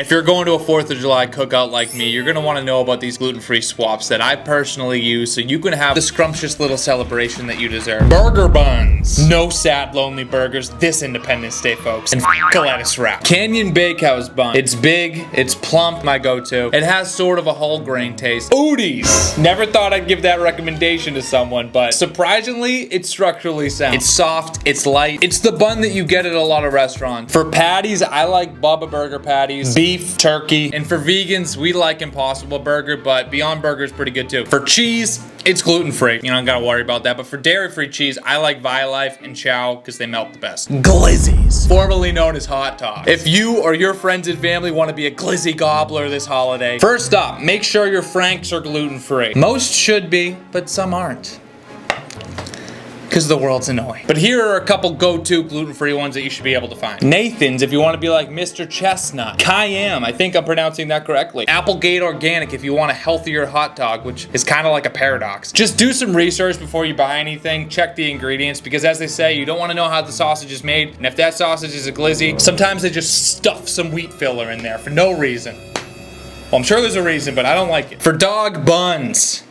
If you're going to a 4th of July cookout like me, you're gonna wanna know about these gluten-free swaps that I personally use so you can have the scrumptious little celebration that you deserve. Burger buns. No sad, lonely burgers this Independence Day, folks. And a lettuce wrap. Canyon Bakehouse bun. It's big, it's plump, my go-to. It has sort of a whole grain taste. Oodies. Never thought I'd give that recommendation to someone, but surprisingly, it's structurally sound. It's soft, it's light. It's the bun that you get at a lot of restaurants. For patties, I like Bubba Burger patties, beef, turkey, and for vegans, we like Impossible Burger, but Beyond Burger is pretty good too. For cheese, it's gluten-free. You don't gotta worry about that, but for dairy-free cheese, I like Violife and Chow because they melt the best. Glizzies, formerly known as hot dogs. If you or your friends and family want to be a glizzy gobbler this holiday, first up, make sure your Franks are gluten-free. Most should be, but some aren't, because the world's annoying. But here are a couple go-to gluten-free ones that you should be able to find. Nathan's, if you want to be like Mr. Chestnut. Cayenne, I think I'm pronouncing that correctly. Applegate Organic, if you want a healthier hot dog, which is kind of like a paradox. Just do some research before you buy anything. Check the ingredients, because as they say, you don't want to know how the sausage is made, and if that sausage is a glizzy, sometimes they just stuff some wheat filler in there for no reason. Well, I'm sure there's a reason, but I don't like it. For dog buns,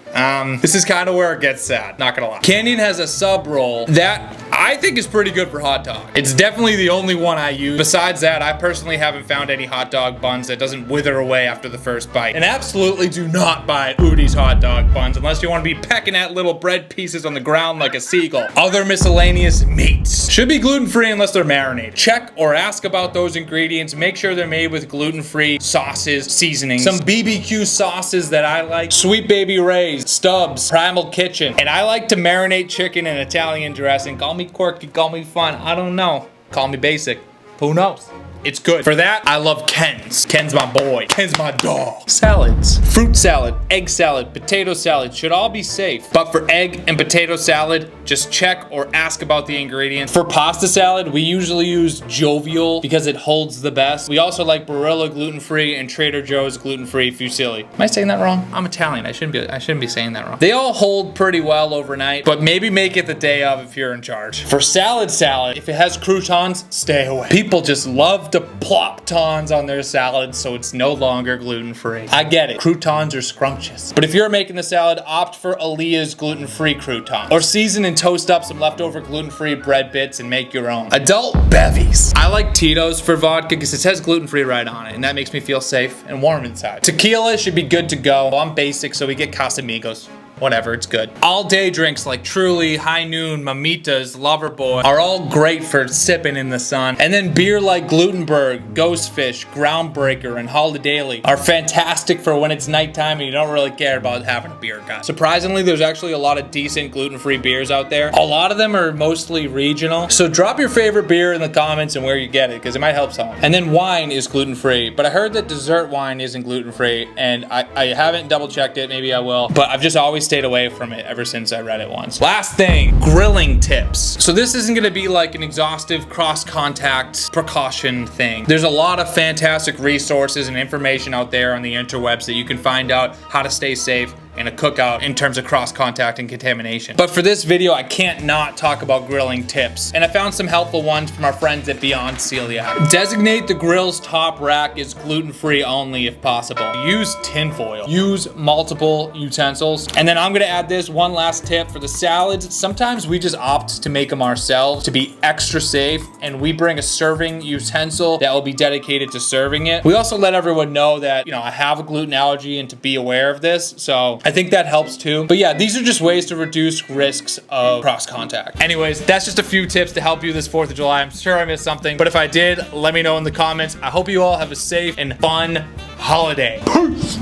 this is kind of where it gets sad, not gonna lie. Canyon has a sub roll that I think is pretty good for hot dog. It's definitely the only one I use. Besides that, I personally haven't found any hot dog buns that doesn't wither away after the first bite. And absolutely do not buy Udi's hot dog buns unless you want to be pecking at little bread pieces on the ground like a seagull. Other miscellaneous meats should be gluten-free unless they're marinated. Check or ask about those ingredients. Make sure they're made with gluten-free sauces, seasonings. Some BBQ sauces that I like. Sweet Baby Ray's, Stubbs, Primal Kitchen. And I like to marinate chicken in Italian dressing. Call me quirky, call me fun, I don't know. Call me basic, who knows? It's good. For that, I love Ken's. Ken's my boy. Ken's my dog. Salads. Fruit salad, egg salad, potato salad should all be safe. But for egg and potato salad, just check or ask about the ingredients. For pasta salad, we usually use Jovial because it holds the best. We also like Barilla gluten-free and Trader Joe's gluten-free fusilli. Am I saying that wrong? I'm Italian. I shouldn't be saying that wrong. They all hold pretty well overnight, but maybe make it the day of if you're in charge. For salad, if it has croutons, stay away. People just love to plop tons on their salad, so it's no longer gluten-free. I get it, croutons are scrumptious. But if you're making the salad, opt for Aaliyah's gluten-free crouton. Or season and toast up some leftover gluten-free bread bits and make your own. Adult bevies. I like Tito's for vodka because it says gluten-free right on it, and that makes me feel safe and warm inside. Tequila should be good to go. I'm basic, so we get Casamigos. Whatever, it's good. All day drinks like Truly, High Noon, Mamitas, Loverboy are all great for sipping in the sun. And then beer like Glutenberg, Ghostfish, Groundbreaker, and Holidaily are fantastic for when it's nighttime and you don't really care about having a beer gut. Surprisingly, there's actually a lot of decent gluten-free beers out there. A lot of them are mostly regional. So drop your favorite beer in the comments and where you get it, because it might help someone. And then wine is gluten-free, but I heard that dessert wine isn't gluten-free, and I haven't double-checked it, maybe I will, but I've just always stayed away from it ever since I read it once. Last thing, grilling tips. So this isn't gonna be like an exhaustive cross-contact precaution thing. There's a lot of fantastic resources and information out there on the interwebs that you can find out how to stay safe in a cookout in terms of cross-contact and contamination. But for this video, I can't not talk about grilling tips. And I found some helpful ones from our friends at Beyond Celiac. Designate the grill's top rack as gluten-free only if possible. Use tinfoil. Use multiple utensils. And then I'm gonna add this one last tip for the salads. Sometimes we just opt to make them ourselves to be extra safe, and we bring a serving utensil that will be dedicated to serving it. We also let everyone know that, you know, I have a gluten allergy and to be aware of this. So I think that helps too. But yeah, these are just ways to reduce risks of cross contact. Anyways, that's just a few tips to help you this 4th of July. I'm sure I missed something, but if I did, let me know in the comments. I hope you all have a safe and fun holiday. Peace.